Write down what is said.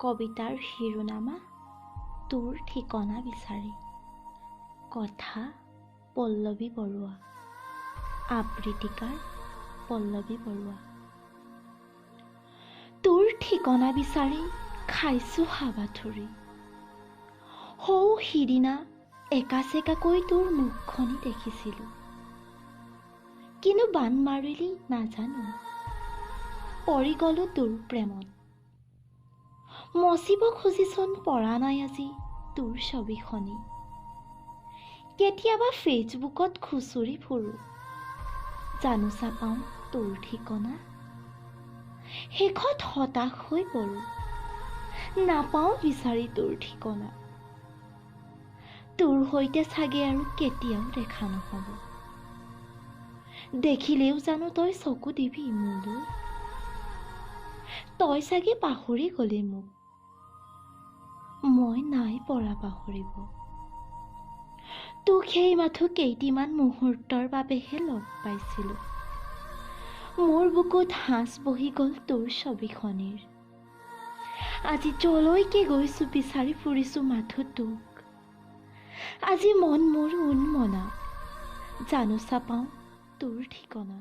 কবিতাৰ শিৰোনামা তোৰ ঠিকনা বিচাৰি। কথা পল্লৱী বৰুৱা। আবৃত্তিকাৰ পল্লৱী বৰুৱা। তোৰ ঠিকনা বিচাৰি খাইছো হাবাথুৰি। সৌ সিদিনা একাচেকাকৈ তোৰ মুখখনি দেখিছিলোঁ। কিনো বান মাৰিলি নাজানো, পৰি গলো তোৰ প্ৰেমত। মচিব খুজিচোন পৰা নাই আজি তোৰ ছবিখনি। কেতিয়াবা ফেচবুকত খুচৰি ফুৰো, জানোচা পাওঁ তোৰ ঠিকনা। শেষত হতাশ হৈ পৰো, নাপাওঁ বিচাৰি তোৰ ঠিকনা। তোৰ সৈতে চাগে আৰু কেতিয়াও দেখা নহ'ব। দেখিলেও জানো তই চকু দিবি মোলৈ? তই চাগে পাহৰি গলি মোক, মই নাই পৰা পাহৰিব। তোক সেই মাথো কেইটিমান মুহূৰ্তৰ বাবেহে লগ পাইছিলোঁ। মোৰ বুকুত সাঁচ বহি গ'ল তোৰ ছবিখনিৰ। আজি যলৈকে গৈছো বিচাৰি ফুৰিছো মাথো তোক। আজি মন মোৰ উন্মনা, জানোচা পাওঁ তোৰ ঠিকনা।